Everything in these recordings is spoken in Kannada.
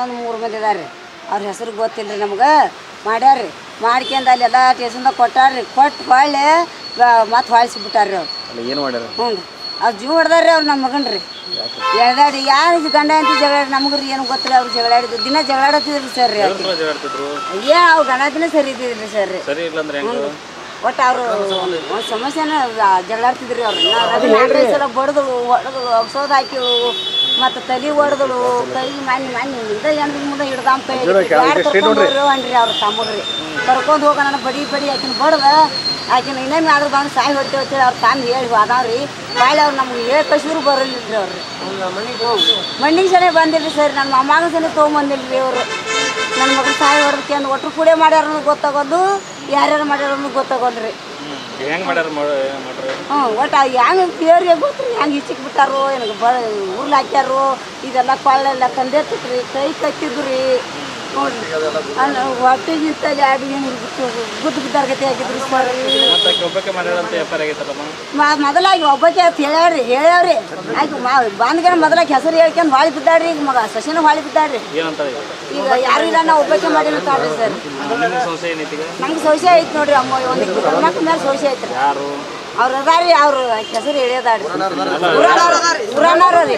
ಒಂದು 3 ಮಂದಿ ಇದಾರೆ ಅವ್ರ ಹೆಸರು ಗೊತ್ತಿಲ್ಲ ರೀ ನಮ್ಗೆ ಮಾಡ್ಯಾರ್ರಿ ಮಾಡ್ಕೊಂಡು ಅಲ್ಲೆಲ್ಲ ಟೇಷನ್ದಾಗ ಕೊಟ್ಟಾರ್ರಿ ಕೊಟ್ಟು ಹೊಳ್ಳೆ ಮತ್ತೆ ಹೊಳಿಸಿಬಿಟ್ಟಾರ್ರಿ ಅವ್ರು ಏನು ಮಾಡ್ಯಾರ ಹ್ಞೂ ರೀ ಅವ್ರು ಜೀವ ಹೊಡೆದಾರ್ರಿ ಅವ್ರು ನಮ್ಮ ಮಗನ ರೀ ಎಳ್ದಾಡಿ ಯಾರು ಗಂಡ ಅಂತ ಜಗಳಾಡಿ ನಮ್ಗೆ ರೀ ಏನು ಗೊತ್ತಿಲ್ಲ ಅವ್ರು ಜಗಳಾಡಿದ್ದು ದಿನ ಜಗಳಾಡತ್ತಿದ್ರಿ ಸರ್ ರೀ ಏ ಅವ್ರು ಗಂಡದಿನ ಸರಿ ಇದ್ದಿದ್ರಿ ಸರ್ ರೀ ಒಟ್ಟು ಅವರು ಸಮಸ್ಯೆನ ಜಗಳಾಡ್ತಿದ್ರಿ ಅವ್ರು ಸಲ ಬಡ್ದಳು ಹೊಡೆದಳು ಔಷಧ ಹಾಕಿಳು ಮತ್ತು ತಲೆ ಹೊಡೆದಳು ಕೈ ಮಣ್ಣಿ ಮುಂದೆ ಏನ್ರಿ ಮುಂದೆ ಹಿಡ್ದಾಮ ಕೈ ಅನ್ರಿ ಅವ್ರ ತಮ್ಮಗ್ರಿ ಕರ್ಕೊಂಡು ಹೋಗ ನಾನು ಬಡಿ ಆಕಿನ ಬಡ್ದ ಆಕಿನ ಇನ್ನೊಮ್ಮೆ ಆದ್ರೂ ಬಂದು ಸಾಯಿ ಹೊಡ್ತೇವೆ ಅಂತೇಳಿ ಅವ್ರು ತಂದು ಹೇಳಿ ಅದಾವ್ರಿ ಬಾಳೆ ಅವ್ರು ನಮ್ಗೆ ಹೇಳಿ ಕಸಿದ್ರು ಬರಲಿಲ್ರಿ ಅವ್ರು ಮಣ್ಣಿಗೆ ಸಲ ಬಂದಿಲ್ರಿ ಸರ್ ನನ್ನ ಮೊಮ್ಮಗ ಸಲ ತೊಗೊಂಬಂದಿಲ್ರಿ ಅವರು ನನ್ನ ಮಗನ ಸಾಯಿ ಹೊಡೆದಕ್ಕೆ ಅಂದು ಒಟ್ಟರು ಕೂಡೆ ಮಾಡ್ಯಾರ ಗೊತ್ತಾಗೋದು ಯಾರ್ಯಾರು ಮಾಡ್ಯಾರ ಗೊತ್ತಾಗೋದ್ರಿ ಒಟ್ಟು ಹೆಂಗೆ ದೇವ್ರಿಗೆ ಗೊತ್ತ್ರಿ ಹೆಂಗೆ ಇಚ್ಚಿಕ್ ಬಿಟ್ಟಾರೋ ಏನಕ್ಕೆ ಉರ್ಲು ಹಾಕ್ಯಾರೋ ಇದೆಲ್ಲ ಕೊಳ್ಳೆಲ್ಲ ತಂದೆತ್ತಿದ್ರಿ ಕೈ ಕಟ್ಟಿದ್ರು ರೀ ನೋಡ್ರಿ ಹೊಟ್ಟೆಗೆ ಇತ್ತಾಗ ಆಡಿ ಏನು ಗುದ್ದು ಬಿದ್ದಾರ್ಗತೆ ಆಗಿದ್ರಿ ಸರ್ ಮೊದಲಾಗಿ ಒಬ್ಬಕ್ಕೆ ಅಂತ ಹೇಳ್ಯಾವ್ರಿ ಆಯ್ತು ಬಂದ್ಗೇನ ಮೊದಲಾಗಿ ಹೆಸರು ಹೇಳ್ಕೊಂಡು ಹಾಳಿ ಬಿದ್ದಾಡ್ರಿ ಈಗ ಮಗ ಸಸಿನ ಹಾಳಿ ಬಿದ್ದಾಡ್ರಿ ಈಗ ಯಾರು ಇಲ್ಲ ನಾವು ಒಬ್ಬಕ್ಕೆ ಮಾಡಿಲ್ಲ ತಾಡ್ರಿ ಸರ್ ನಮ್ಗೆ ಸೌಸೆ ಐತಿ ನೋಡ್ರಿ ಅಮ್ಮ ಒಂದು ಗಂಡ್ಮಕ್ಳ ಮೇಲೆ ಸೌಸೆ ಐತ್ರಿ ಅವ್ರು ಅದಾರಿ ಅವ್ರು ಹೆಸರು ಹೇಳ್ಯದಾಡ್ರಿ ಊರನವ್ರ ರೀ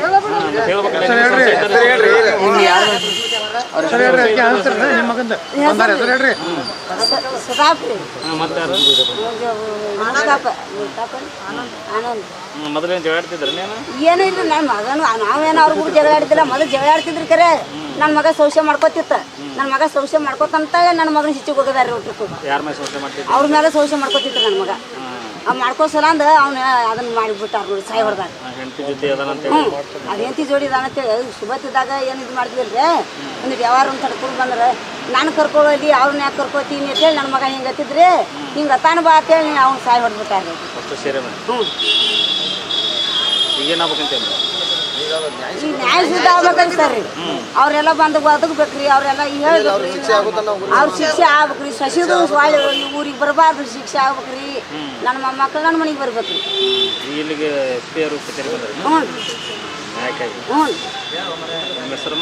ಏನು ಇಲ್ರಿ ನನ್ನ ಮಗನು ನಾವೇನು ಅವ್ರ ಕೂಡ ಜಗಳಾಡ್ತಿಲ್ಲ ಮೊದಲು ಜಗಳಾಡ್ತಿದ್ರಿ ಕರೆ ನನ್ನ ಮಗ ಶೌಚ ಮಾಡ್ಕೋತಿತ್ತ ನನ್ನ ಮಗ ಶೌಚ ಮಾಡ್ಕೋತಂತ ನನ್ನ ಮಗನ ಸಿಚ್ಚಿಗೆ ಹೋಗದಾರಿ ಊಟಕ್ಕೂ ಅವ್ರ ಮೇಲೆ ಶೌಚ ಮಾಡ್ಕೋತಿತ್ತು ನನ್ನ ಮಗ ಅವ್ನು ಮಾಡ್ಕೋಸಲ ಅಂದ ಅವ್ನು ಅದನ್ನ ಮಾಡಿಬಿಟ್ಟಾರ ನೋಡಿ ಸಾಯಿ ಹೊಡೆದಾಗ ಹ್ಞೂ ಅದು ಹೆಂಡತಿ ಜೋಡಿ ಇದಾನಂತೇಳಿ ಸುಬತ್ತಿದ್ದಾಗ ಏನು ಇದು ಮಾಡ್ತಿದ್ರಿ ಒಂದು ವ್ಯವಹಾರ ಒಂದು ತಡ್ಕೊಂಡು ಬಂದ್ರೆ ನಾನು ಕರ್ಕೊಳ್ಳಿ ಅವ್ರನ್ನ ಯಾಕೆ ಕರ್ಕೋತೀನಿ ಅಂತೇಳಿ ನನ್ನ ಮಗ ಹಿಂಗೆ ಹತ್ತಿದ್ರಿ ಹಿಂಗೆ ಅತ್ತಾನ ಬಾ ಅಂತೇಳಿ ಅವ್ನು ಸಾಯಿ ಹೊಡೆದ್ಬಿಟ್ಟಾರ ಹ್ಞೂ ಈಗ ನ್ಯಾಯ ಸಿದ್ಧ ಆಗ್ಬೇಕಂತ ಸರ್ ರೀ ಅವರೆಲ್ಲ ಬಂದು ಬದುಕ್ಬೇಕ್ರಿ ಅವರೆಲ್ಲ ಹೇಳ್ಬೇಕ್ರಿ ಅವ್ರ ಶಿಕ್ಷೆ ಆಗ್ಬೇಕ್ರಿ ಶಶಿದು ಒಳ್ಳೆ ಊರಿಗೆ ಬರಬಾರ್ದು ಶಿಕ್ಷೆ ಆಗ್ಬೇಕ್ರಿ ನನ್ನ ಮೊಮ್ಮಕ್ಳು ನನ್ನ ಮನೆಗೆ ಬರ್ಬೇಕ್ರಿ ಹ್ಞೂ ಹ್ಞೂ ನನ್ನ ಹೆಸರು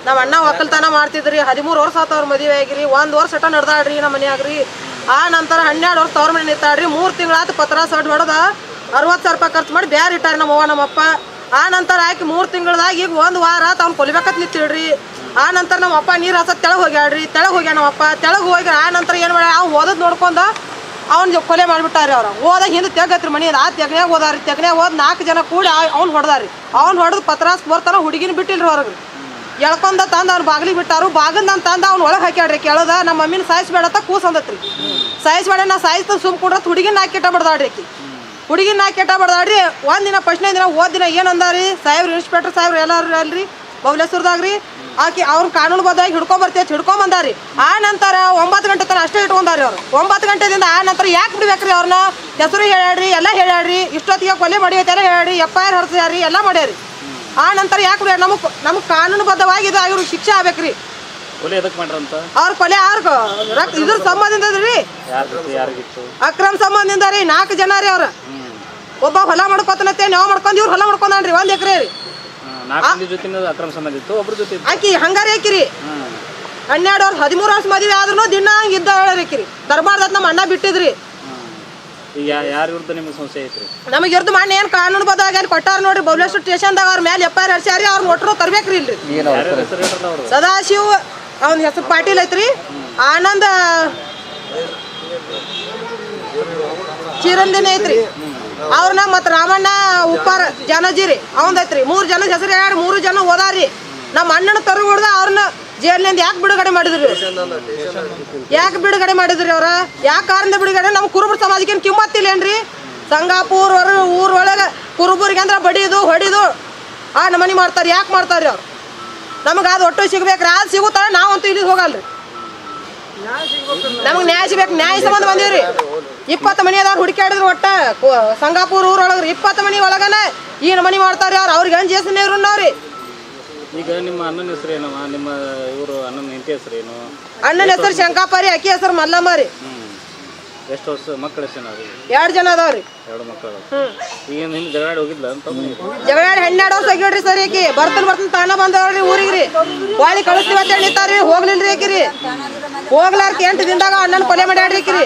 ನಮ್ಮ ಅಣ್ಣ ಒಕ್ಕಲ್ತನ ಮಾಡ್ತಿದ್ರಿ 13 ವರ್ಷ ಆತ ಅವ್ರ ಮದುವೆ ಆಗಿರಿ 1 ವರ್ಷ ಅಟ ನಡೆದಾಡ್ರಿ ನಮ್ಮ ಮನ್ಯಾಗ್ರಿ ಆ ನಂತರ 12 ವರ್ಷ ತವ್ರ ಮನೆ ನಿಂತಾಡ್ರಿ 3 ತಿಂಗಳಾತು ಪತ್ರ ಸಡ್ ಹೊಡೆದ 60,000 ರೂಪಾಯಿ ಖರ್ಚು ಮಾಡಿ ಬ್ಯಾರೆ ಇಟ್ಟಾರ ನಮ್ಮವ್ವ ನಮ್ಮಪ್ಪ ಆ ನಂತರ ಆಕಿ 3 ತಿಂಗಳದಾಗ ಈಗ 1 ವಾರ ಅವ್ನು ಕೊಲಿಬೇಕತ್ ನಿಂತಿಳ್ರಿ ಆ ನಂತರ ನಮ್ಮಪ್ಪ ನೀರು ಹಸ ತೆಳಗೆ ಹೋಗ್ಯಾಡ್ರಿ ತೆಳಗೆ ಹೋಗ್ಯಾನ ನಮ್ಮಪ್ಪ ತೆಳಗೆ ಹೋಗಿ ಆ ನಂತರ ಏನು ಮಾಡಿ ಅವ್ನು ಓದೋದು ನೋಡ್ಕೊಂಡು ಅವ್ನು ಕೊಲೆ ಮಾಡಿಬಿಟ್ಟಾರಿ ಅವ್ರು ಓದಾಗ ಹಿಂದೆ ತೆಗತ್ರಿ ಮನೆ ಆ ತೆಗನ್ಯಾಗ ಓದಾರಿ ತೆಗನ್ಯಾಗ ಓದ್ 4 ಜನ ಕೂಡಿ ಅವ್ನು ಹೊಡೆದಾರಿ ಅವ್ನು ಹೊಡೆದು ಪತ್ರಾಸ್ ಬರ್ತಾನ ಹುಡುಗಿನ ಬಿಟ್ಟಿಲ್ರಿ ಹೊರಗೆ ಎಳ್ಕೊಂಡ ತಂದು ಅವ್ನು ಬಾಗಿಲಿಗೆ ಬಿಟ್ಟಾರು ಬಾಗಿಲ್ದ ತಂದು ಅವ್ನು ಒಳಗೆ ಹಾಕ್ಯಾಡ್ರಿ ಕೇಳೋದ ನಮ್ಮ ಮಮ್ಮಿನ ಸಾಯಿಸ್ಬೇಡತ್ತ ಕೂಸ್ ಅಂದತ್ರಿ ಸಾಯಿಸ್ಬೇಡ ನಾ ಸಾಯಿಸ್ತ ಸುಮ್ ಕೊಡ್ರತ್ ಹುಡುಗಿನ ನಾಲ್ಕು ಕೆಟ್ಟ ಬಡ್ದಾಡ್ರಿ ಆಕಿ ಹುಡುಗಿನ ನಾಲ್ಕು ಕೆಟ್ಟ ಬಡ್ದಾಡ್ರಿ ಒಂದಿನ ಫಸ್ಟ್ನೇ ದಿನ ದಿನ ಏನು ಅಂದಾರಿ ಸಾಹೇಬ್ರು ಇನ್ಸ್ಪೆಕ್ಟರ್ ಸಾಹೇಬ್ರು ಎಲ್ಲಾರು ಅಲ್ರಿ ಬೌಲೇಶ್ವರದಾಗ್ರಿ ಆಕಿ ಅವ್ರ ಕಾನೂನು ಬದ್ಧಾಗಿ ಹಿಡ್ಕೊಂಬಂದಾರಿ ಆ ನಂತರ 9 ಗಂಟೆ ತನಕ ಅಷ್ಟೇ ಇಟ್ಕೊಂಡಾರಿ ಅವ್ರು 9 ಗಂಟೆದಿಂದ ಆ ನಂತರ ಯಾಕೆ ಬಿಡ್ಬೇಕ್ರಿ ಅವ್ರನ್ನ ಹೆಸರು ಹೇಳ್ಯಾಡ್ರಿ ಎಲ್ಲ ಹೇಳ್ಯಾಡ್ರಿ ಇಷ್ಟೊತ್ತಿಗೆ ಕೊಲೆ ಮಾಡಿಯತ್ತೆಲ್ಲ ಹೇಳ್ಯಾಡ್ರಿ FIR ಹೊಡ್ಸ್ಯಾರಿ ಎಲ್ಲ ಮಾಡ್ಯಾರಿ ಆ ನಂತರ ಯಾಕೆ ಬಿಡ ನಮಗೆ ಕಾನೂನು ಬದ್ಧವಾಗಿ ಇದು ಇವ್ರಿಗೆ ಶಿಕ್ಷೆ ಆಗ್ಬೇಕ್ರಿ ಅವ್ರ ಕೊಲೆ ಇದ್ರ ಸಂಬಂಧದಿಂದ ರೀ ಅಕ್ರಮ ಸಂಬಂಧದಿಂದ ರೀ 4 ಜನ ರೀ ಅವ್ರ ಒಬ್ಬ ಹೊಲ ಮಾಡ್ಕೋತನತ್ತೆ ನಾವು ಮಾಡ್ಕೊಂಡು ಇವ್ರು ಹೊಲ ಮಾಡ್ಕೊಂಡ್ರಿ 1 ಎಕರೆ ರೀ ಆಕಿ ಹಂಗಾರಿ ಆಕಿರಿ 12 ವರ್ಷ 13 ವರ್ಷ ಮದುವೆ ಆದ್ರೂ ದಿನ ಹಂಗೆ ಇದ್ದ ಹೇಳರಿಕಿರಿ ದರ್ಬಾರ್ದ ನಮ್ಮ ಅಣ್ಣ ಬಿಟ್ಟಿದ್ರಿ ನಮಗೆ ಇರ್ದು ಮಾಡಿ ಏನು ಕಾನೂನು ಬದ್ಧವಾಗಿ ಕೊಟ್ಟಾರ ನೋಡ್ರಿ ಬೌಲೇಶ್ವರ ಸ್ಟೇಷನ್ದಾಗ ಅವ್ರ ಮೇಲೆ FIR ಹರ್ಸ್ಯಾರಿ ಅವ್ರನ್ನ ಒಟ್ಟರು ತರ್ಬೇಕ್ರಿ ಇಲ್ರಿ ಸದಾಶಿವ್ ಅವನ ಹೆಸರು ಪಾಟೀಲ್ ಐತ್ರಿ ಆನಂದ ಚಿರಂದಿನ ಐತ್ರಿ ಅವ್ರನ್ನ ಮತ್ತು ರಾಮಣ್ಣ ಉಪ್ಪಾರ ಜನಜಿರಿ ಅವಂದೈತ್ರಿ 3 ಜನ ಹೆಸರು ಹೇಳಿ 3 ಜನ ಓದಾರಿ ನಮ್ಮ ಅಣ್ಣನ ತರು ಹೊಡೆದ ಅವ್ರನ್ನ ಜೈಲಿನಿಂದ ಯಾಕೆ ಬಿಡುಗಡೆ ಮಾಡಿದ್ರಿ ಅವ್ರ ಯಾಕೆ ಕಾರಣದ ಬಿಡುಗಡೆ ನಮ್ಮ ಕುರುಬರ ಸಮಾಜಕ್ಕೆ ಏನು ಕಿಮ್ಮತ್ತಿಲ್ಲೇನ್ರಿ ಸಂಗಾಪುರ ಊರೊಳಗೆ ಕುರುಬರಿಗೆ ಅಂದ್ರೆ ಬಡಿದು ಹೊಡಿದು ಆ ನಮನಿ ಮಾಡ್ತಾರೆ ಯಾಕೆ ಮಾಡ್ತಾರೆ ಅವ್ರು ನಮಗೆ ಅದು ಒಟ್ಟು ಸಿಗ್ಬೇಕ್ರಿ ಅದು ಸಿಗುತ್ತಾ ನಾವಂತೂ ಇಲ್ಲಿ ಹೋಗಲ್ರಿ ನಮಗೆ ನ್ಯಾಯ ಸಿಗ್ಬೇಕು ನ್ಯಾಯ ಸಂಬಂಧ ಬಂದೀವ್ರಿ 20 ಮನಿ ಅದಾವ್ರು ಹುಡುಕಾಡಿದ್ರು ಒಟ್ಟ ಸಂಗಾಪುರ ಊರೊಳಗ್ರಿ 20 ಮನಿ ಒಳಗನ ಈ ನಮನಿ ಮಾಡ್ತಾರೆ ಅವ್ರಿಗೆ ಅಂಜೇಸನೇ ಇವ್ರನ್ನವ್ರಿ ಈಗ ನಿಮ್ಮ ಅಣ್ಣನ ಹೆಸರು ಏನವ ನಿಮ್ಮ ಇವರು ಅಣ್ಣನ ಹೆಂಡತಿ ಹೆಸರು ಏನು ಅಣ್ಣನ ಹೆಸರು ಶಂಕಾಪರಿ ಅಕ್ಕಿ ಹೆಸರು ಮಲ್ಲಮ್ಮ ರೀ ಎಷ್ಟು ವರ್ಷ ಮಕ್ಕಳು ಎಷ್ಟು ಜನ ಅದು 2 ಜನ ಅದಾವ್ರಿ. 2 ಮಕ್ಕಳು ಈಗ ಹಿಂದೆ ಜಗಳಾಡಿ ಹೋಗಿದ್ಲ ಅಂತ ಜಗಳಾಡಿ 12 ವರ್ಷ ಆಗಿಡ್ರಿ ಸರ್. ಈಕಿ ಬರ್ತಾನ ತಾನ ಬಂದವ್ರಿ ಊರಿಗ್ರಿ. ವಾಳಿ ಕಳಿಸ್ತೀವಿ ಅಂತ ಹೇಳಿ ನಿಂತಾರ್ರಿ, ಹೋಗ್ಲಿಲ್ರಿ ಆಕಿರಿ. ಹೋಗ್ಲಾರ್ಕ 8 ದಿನದಾಗ ಅಣ್ಣನ ಕೊಲೆ ಮಾಡ್ಯಾಡ್ರಿ ಆಕಿರಿ.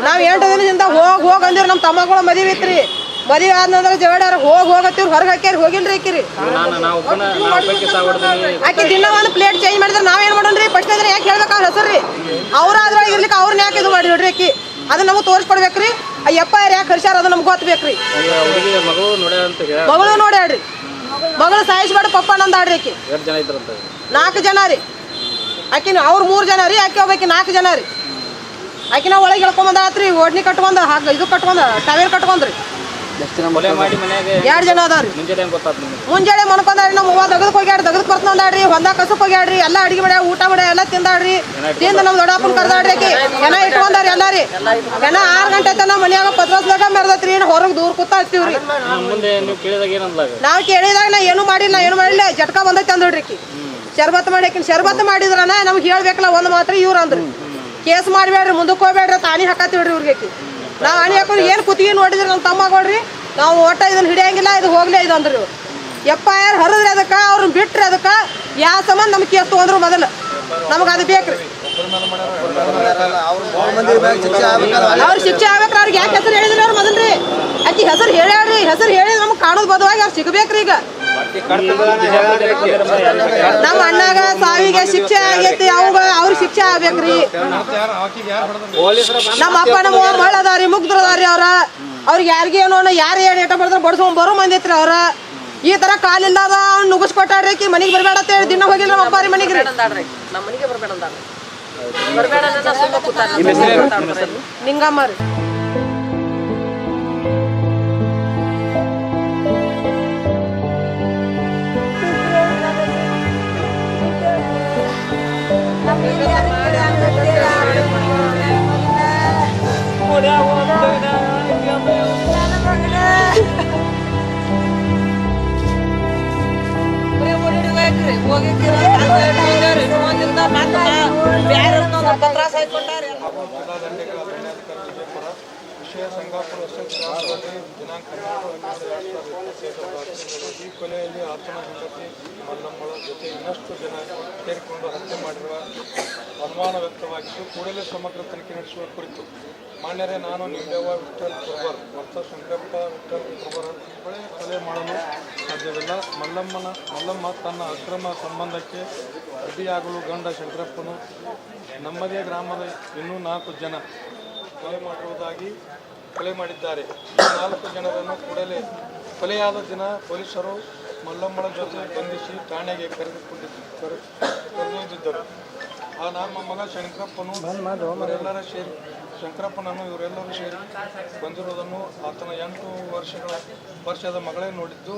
ನಾವ್ 8 ದಿನದಿಂದ ಹೋಗ್ ಅಂದಿವ್ರಿ. ನಮ್ಮ ತಮ್ಮಗಳ ಮದುವೆ ಇತ್ರಿ. ಮದುವೆ ಆದ್ನಂದ್ರ ಜಗಳಾರ ಹೋಗತ್ತಿವ್ರಿ, ಹೊರಗೆ ಹಾಕ್ಯಾರ, ಹೋಗಿಲ್ರಿ ಆಕಿರಿ. ಆಕಿ ದಿನ ಒಂದು ಪ್ಲೇಟ್ ಚೇಂಜ್ ಮಾಡಿದ್ರೆ ನಾವೇನ್ ಮಾಡೋಣ್ರಿ? ಫಸ್ಟ್ ಅಂದ್ರೆ ಯಾಕೆ ಹೇಳ್ಬೇಕು ಅವ್ರ ಹೆಸರು ರೀ? ಅವ್ರಾದ್ರ ಇರ್ಲಿಕ್ಕೆ ಅವ್ರನ್ನ ಯಾಕೆ ಇದು ಮಾಡಿ ನೋಡ್ರಿ ಆಕಿ? ಅದನ್ನ ನಮಗೆ ತೋರಿಸ್ಕೊಡ್ಬೇಕ್ರಿ. ಅಯ್ಯಪ್ಪ ಯಾಕೆ ಕರ್ಸ್ಯಾರ ಅದು ನಮ್ಗೆ ಗೊತ್ತಬೇಕ್ರಿ. ಮಗಳು ನೋಡ್ಯಾಡ್ರಿ, ಮಗಳು ಸಾಯಿಸ್ಬೇಡ ಪಪ್ಪ ನಂದಾಡ್ರಿ ಆಕಿ. 4 ಜನ ರೀ. ಆಕಿನ ಅವ್ರು 3 ಜನ ರೀ, ಆಕಿ ಒಬ್ಬಾಕಿ 4 ಜನ ರೀ. ಆಕಿನ ಒಳಗೆ ಹೇಳ್ಕೊಂಬಂದಾತ್ರಿ, ಓಡ್ನಿ ಕಟ್ಕೊಂಡ್ ಇದು ಕಟ್ಕೊಂಡ್ ಟವೇರ್ ಕಟ್ಕೊಂಡ್ರಿ. 2 ಜನ ಅದಾವ್ರಿ. ಮುಂಜಾನೆ ಮನ್ಕೊಂಡಾಡ್ರಿ. ನಮ್ಮ ಅವ್ವ ದಗದಕ್ಕೆ ಹೋಗ್ಯಾಡ್ರಿ, ದಗದಕ್ಕೆ ಬರ್ತಾಡ್ರಿ, ಹೊಂದ ಕಸಕ್ ಹೋಗ್ಯಾಡ್ರಿ, ಎಲ್ಲ ಅಡಿಗೆ ಮಾಡ್ಯಾರ, ಊಟ ಮಾಡ್ಯಾರ, ಎಲ್ಲ ತಿಂದಾಡ್ರಿ. ತಿಂದು ನಮ್ ದೊಡ್ಡಪ್ಪನ ಕರ್ದಾಡ್ರಿ ಆಕಿ. ಜನ ಇಟ್ಕೊಂಡಾರಿ ಎಲ್ಲಾರಿ. ಜನ 6 ಗಂಟೆ ತನ ಮನ್ಯಾಗ ಪತ್ರಸ್ದಾಗ ಮೆರ್ದತ್ರಿ. ಹೊರಗೆ ದೂರ ಕೂತಾ ಹಚ್ತೀವ್ರಿ. ನಾವ್ ಕೇಳಿದಾಗ ನಾ ಏನು ಮಾಡಿಲ್ಲ ಜಟ್ಕ ಬಂದೈತಿ ಅಂದ್ರಿ ಆಕಿ. ಶರ್ಬತ್ ಮಾಡಿ ಆಕಿನ ಶರ್ಬತ್ ಮಾಡಿದ್ರನ ನಮ್ಗೆ ಹೇಳ್ಬೇಕಲ್ಲ ಒಂದು ಮಾತ್ರ. ಇವ್ರು ಅಂದ್ರಿ ಕೇಸ್ ಮಾಡ್ಬೇಡ್ರಿ, ಮುಂದಕ್ಕೆ ಹೋಗ್ಬೇಡ್ರಿ, ತಾನಿ ಹಾಕತ್ತಿವ್ರಿ ಇವ್ರಿಗೆ ಆಕಿ. ನಾವ್ ಅಣಿ ಹಾಕೋರು ಏನ್ ಕುತ್ತಿಗೆ ನೋಡಿದ್ರಿ ನಮ್ಮ ತಮ್ಮಗಳ್ರಿ. ನಾವು ಒಟ್ಟ ಇದನ್ನ ಹಿಡಿಯಂಗಿಲ್ಲ, ಇದು ಹೋಗ್ಲೇ ಇದು ಅಂದ್ರಿ ಇವ್ರು. FIR ಹರಿದ್ರಿ ಅದಕ್ಕ, ಅವ್ರನ್ನ ಬಿಟ್ರಿ ಅದಕ್ಕ. ಯಾವ ಸಂಬಂಧ ನಮ್ಗೆ ಕೇಸ್ ತಗೊಂಡ್ರು ಮೊದಲು ನಮಗ ಅದು ಬೇಕ್ರಿ. ಅವ್ರ ಶಿಕ್ಷೆ ಆಗ್ಬೇಕ್ರಿ. ಅವ್ರಿಗೆ ಯಾಕೆ ಹೆಸರು ಹೇಳಿದ್ರಿ ಅವ್ರು ಮೊದಲ್ರಿ? ಆಕಿ ಹೆಸರು ಹೇಳ್ಯಾಡ್ರಿ. ಹೆಸರು ಹೇಳಿ ನಮ್ಗೆ ಕಾಣೋದು ಬದವಾಗಿ ಅವ್ರು ಸಿಗ್ಬೇಕ್ರಿ. ಈಗ ನಮ್ಮ ಅಣ್ಣಾಗ ಸಾವಿಗೆ ಶಿಕ್ಷೆ ಆಗೈತಿ, ಅವ್ರಿಗೆ ಶಿಕ್ಷೆ ಆಗ್ಬೇಕ್ರಿ. ನಮ್ಮ ಅಪ್ಪ ನಮ್ಮ ಮಳ್ಳ ಅದಾರಿ, ಮುಗ್ದ್ರ ಅದಾರಿ. ಅವ್ರಿಗೆ ಯಾರಿಗೆ ಏನೋ ಯಾರು ಏನು ಏಟ ಬರ್ತಾರೆ ಬಡ್ಸ್ಕೊಂಡ್ ಬರೋ ಮಂದಿ ಐತ್ರಿ. ಅವ್ರ ಈ ತರ ಕಾಲಿಲ್ಲ ಅದ ನುಗ್ಗಿಸ್ಕೊಟ್ಟಾಡ್ರಿ. ಆಕಿ ಮನಿಗೆ ಬರ್ಬೇಡ ಅಂತ ಹೇಳಿ ದಿನ ಹೋಗಿಲ್ಲ ನಮ್ಮ ಅಪ್ಪಾರಿ ಮನಿಗೆ. ನಮ್ಮ ಮನಿಗೆ ಬರ್ಬೇಡ ನಿಂಗಮ್ಮ ರೀ. ವಿಷಯ ಸಂಗಾಪುರ ದಿನಾಂಕ ಈ ಕೊಲೆಯಲ್ಲಿ ಆತನ ಹೆಂಡತಿ ಮಲ್ಲಮ್ಮಳ ಜೊತೆ ಇನ್ನಷ್ಟು ಜನ ಸೇರಿಕೊಂಡು ಹತ್ಯೆ ಮಾಡಿರುವ ಅನುಮಾನ ವ್ಯಕ್ತವಾಗಿದ್ದು ಕೂಡಲೇ ಸಮಗ್ರ ತನಿಖೆ ನಡೆಸುವ ಕುರಿತು ಮಾನ್ಯರೇ, ನಾನು ನಿಂಬೆವ್ವ ವಿಠ್ಠಲ್ ಕುರ್ಬರ್ ಮತ್ತು ಶಂಕರಪ್ಪ ವಿಠ್ಠಲ್ ಕುರ್ಬರ್ ಕೊಲೆ ಮಾಡಲು ಸಾಧ್ಯವಿಲ್ಲ. ಮಲ್ಲಮ್ಮ ತನ್ನ ಅಕ್ರಮ ಸಂಬಂಧಕ್ಕೆ ಅಡ್ಡಿಯಾಗಲು ಗಂಡ ಶಂಕರಪ್ಪನು ನಮ್ಮದೇ ಗ್ರಾಮದ ಇನ್ನೂ 4 ಜನ ಕೊಲೆ ಮಾಡಿದ್ದಾರೆ. ಈ 4 ಜನರನ್ನು ಕೂಡಲೇ ಕೊಲೆಯಾದ ದಿನ ಪೊಲೀಸರು ಮಲ್ಲಮ್ಮಳ ಜೊತೆ ಬಂಧಿಸಿ ಠಾಣೆಗೆ ಕರೆದೊಯ್ದಿದ್ದರು. ಆ ನಮ್ಮ ಮಗ ಇವರೆಲ್ಲರೂ ಸೇರಿ ಬಂದಿರುವುದನ್ನು ಆತನ 8 ವರ್ಷದ ಮಗಳೇ ನೋಡಿದ್ದು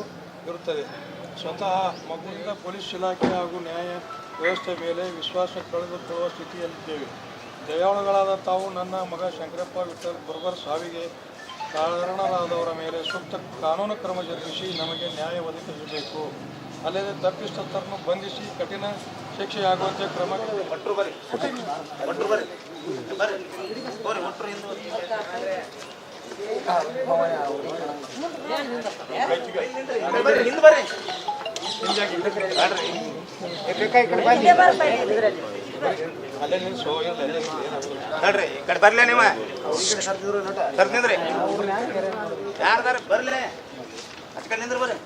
ಇರುತ್ತದೆ. ಸ್ವತಃ ಮಗುವಿಂದ ಪೊಲೀಸ್ ಇಲಾಖೆ ಹಾಗೂ ನ್ಯಾಯ ವ್ಯವಸ್ಥೆ ಮೇಲೆ ವಿಶ್ವಾಸ ಕಳೆದುಕೊಳ್ಳುವ ಸ್ಥಿತಿಯಲ್ಲಿದ್ದೇವೆ. ದಯಾಳುಗಳಾದ ತಾವು ನನ್ನ ಮಗ ಶಂಕರಪ್ಪ ವಿಠ್ಠಲ್ ಕುರ್ಬರ್ ಸಾವಿಗೆ ಕಾರಣರಾದವರ ಮೇಲೆ ಸೂಕ್ತ ಕಾನೂನು ಕ್ರಮ ಜರುಗಿಸಿ ನಮಗೆ ನ್ಯಾಯ ಒದಗಿಸಬೇಕು. ಅಲ್ಲದೆ ತಪ್ಪಿತಸ್ಥರನ್ನು ಬಂಧಿಸಿ ಕಠಿಣ ಶಿಕ್ಷೆಯಾಗುವಂತೆ ಕ್ರಮ ನೋಡ್ರಿ ಈ ಕಡೆ ಬರ್ಲಿ ನೀವು ಸರ್ದಿಂದ್ರಿ ಯಾರ್ದಾರ ಬರ್ಲಿ ಅಚ್ ಕಡೆ ನಿಂದ್ರ ಬರ್ರಿ.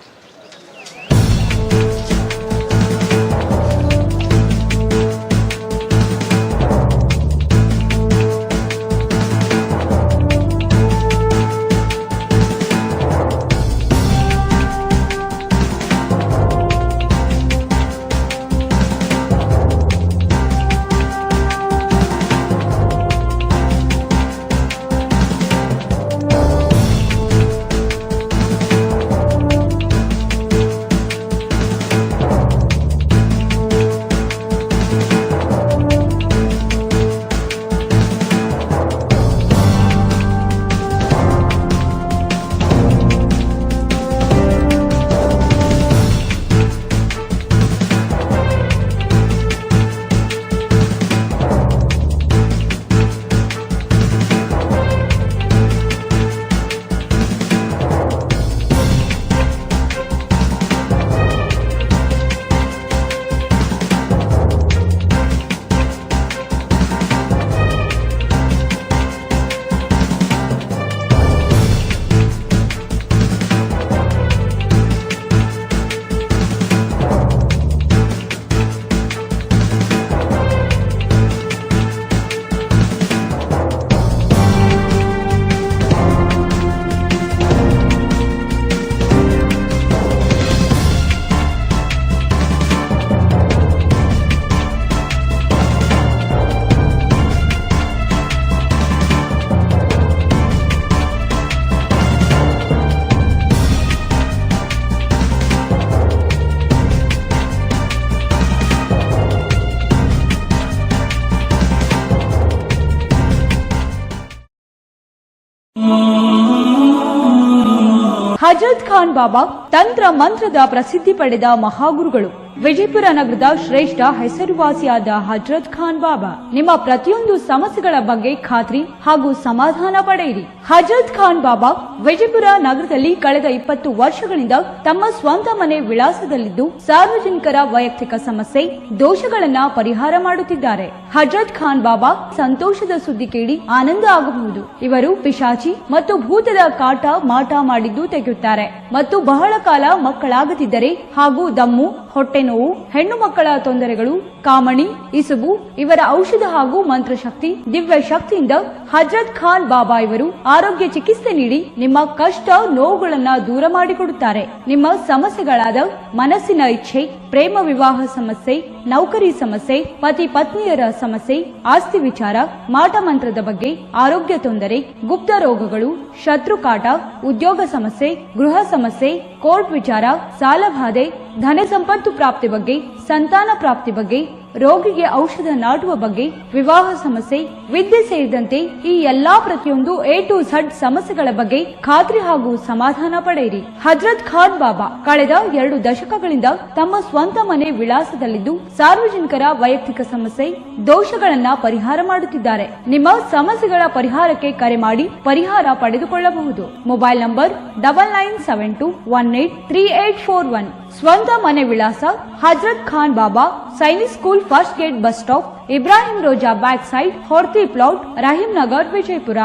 ಹಜರತ್ ಖಾನ್ ಬಾಬಾ ತಂತ್ರ ಮಂತ್ರದ ಪ್ರಸಿದ್ಧಿ ಪಡೆದ ಮಹಾಗುರುಗಳು. ವಿಜಯಪುರ ನಗರದ ಶ್ರೇಷ್ಠ ಹೆಸರುವಾಸಿಯಾದ ಹಜರತ್ ಖಾನ್ ಬಾಬಾ ನಿಮ್ಮ ಪ್ರತಿಯೊಂದು ಸಮಸ್ಯೆಗಳ ಬಗ್ಗೆ ಖಾತ್ರಿ ಹಾಗೂ ಸಮಾಧಾನ ಪಡೆಯಿರಿ. ಹಜರತ್ ಖಾನ್ ಬಾಬಾ ವಿಜಯಪುರ ನಗರದಲ್ಲಿ ಕಳೆದ 20 ವರ್ಷಗಳಿಂದ ತಮ್ಮ ಸ್ವಂತ ಮನೆ ವಿಳಾಸದಲ್ಲಿದ್ದು ಸಾರ್ವಜನಿಕರ ವೈಯಕ್ತಿಕ ಸಮಸ್ಯೆ ದೋಷಗಳನ್ನ ಪರಿಹಾರ ಮಾಡುತ್ತಿದ್ದಾರೆ. ಹಜರತ್ ಖಾನ್ ಬಾಬಾ ಸಂತೋಷದ ಸುದ್ದಿ ಕೇಳಿ ಆನಂದ ಆಗಬಹುದು. ಇವರು ಪಿಶಾಚಿ ಮತ್ತು ಭೂತದ ಕಾಟ ಮಾಟ ಮಾಡಿದ್ದು ತೆಗೆಯುತ್ತಾರೆ ಮತ್ತು ಬಹಳ ಕಾಲ ಮಕ್ಕಳಾಗದಿದ್ದರೆ ಹಾಗೂ ದಮ್ಮು, ಹೊಟ್ಟೆ ನೋವು, ಹೆಣ್ಣು ಮಕ್ಕಳ ತೊಂದರೆಗಳು, ಕಾಮಣಿ, ಇಸುಬು ಇವರ ಔಷಧ ಹಾಗೂ ಮಂತ್ರಶಕ್ತಿ, ದಿವ್ಯ ಶಕ್ತಿಯಿಂದ ಹಜರತ್ ಖಾನ್ ಬಾಬಾ ಇವರು ಆರೋಗ್ಯ ಚಿಕಿತ್ಸೆ ನೀಡಿ ನಿಮ್ಮ ಕಷ್ಟ ನೋವುಗಳನ್ನ ದೂರ ಮಾಡಿಕೊಡುತ್ತಾರೆ. ನಿಮ್ಮ ಸಮಸ್ಯೆಗಳಾದ ಮನಸ್ಸಿನ ಇಚ್ಛೆ, ಪ್ರೇಮ ವಿವಾಹ ಸಮಸ್ಯೆ, ನೌಕರಿ ಸಮಸ್ಯೆ, ಪತಿ ಪತ್ನಿಯರ ಸಮಸ್ಯೆ, ಆಸ್ತಿ ವಿಚಾರ, ಮಾಟ ಮಂತ್ರದ ಬಗ್ಗೆ, ಆರೋಗ್ಯ ತೊಂದರೆ, ಗುಪ್ತ ರೋಗಗಳು, ಶತ್ರುಕಾಟ, ಉದ್ಯೋಗ ಸಮಸ್ಯೆ, ಗೃಹ ಸಮಸ್ಯೆ, ಕೋರ್ಟ್ ವಿಚಾರ, ಸಾಲಬಾಧೆ, ಧನ ಸಂಪತ್ತು ಪ್ರಾಪ್ತಿ ಬಗ್ಗೆ, ಸಂತಾನ ಪ್ರಾಪ್ತಿ ಬಗ್ಗೆ, ರೋಗಿಗೆ ಔಷಧ ನಾಟುವ ಬಗ್ಗೆ, ವಿವಾಹ ಸಮಸ್ಯೆ, ವಿದ್ಯೆ ಸೇರಿದಂತೆ ಈ ಎಲ್ಲಾ ಪ್ರತಿಯೊಂದು A to Z ಸಮಸ್ಯೆಗಳ ಬಗ್ಗೆ ಖಾತ್ರಿ ಹಾಗೂ ಸಮಾಧಾನ ಪಡೆಯಿರಿ. ಹಜರತ್ ಖಾನ್ ಬಾಬಾ ಕಳೆದ 2 ದಶಕಗಳಿಂದ ತಮ್ಮ ಸ್ವಂತ ಮನೆ ವಿಳಾಸದಲ್ಲಿದ್ದು ಸಾರ್ವಜನಿಕರ ವೈಯಕ್ತಿಕ ಸಮಸ್ಯೆ ದೋಷಗಳನ್ನ ಪರಿಹಾರ ಮಾಡುತ್ತಿದ್ದಾರೆ. ನಿಮ್ಮ ಸಮಸ್ಯೆಗಳ ಪರಿಹಾರಕ್ಕೆ ಕರೆ ಮಾಡಿ ಪರಿಹಾರ ಪಡೆದುಕೊಳ್ಳಬಹುದು. Mobile number 9972183841. ಸ್ವಂತ ಮನೆ ವಿಳಾಸ Hazrat Khan Baba, Sainik school, first gate, bus stop, Ibrahim Roza back side, Horti plot, Rahim Nagar, Vijayapura.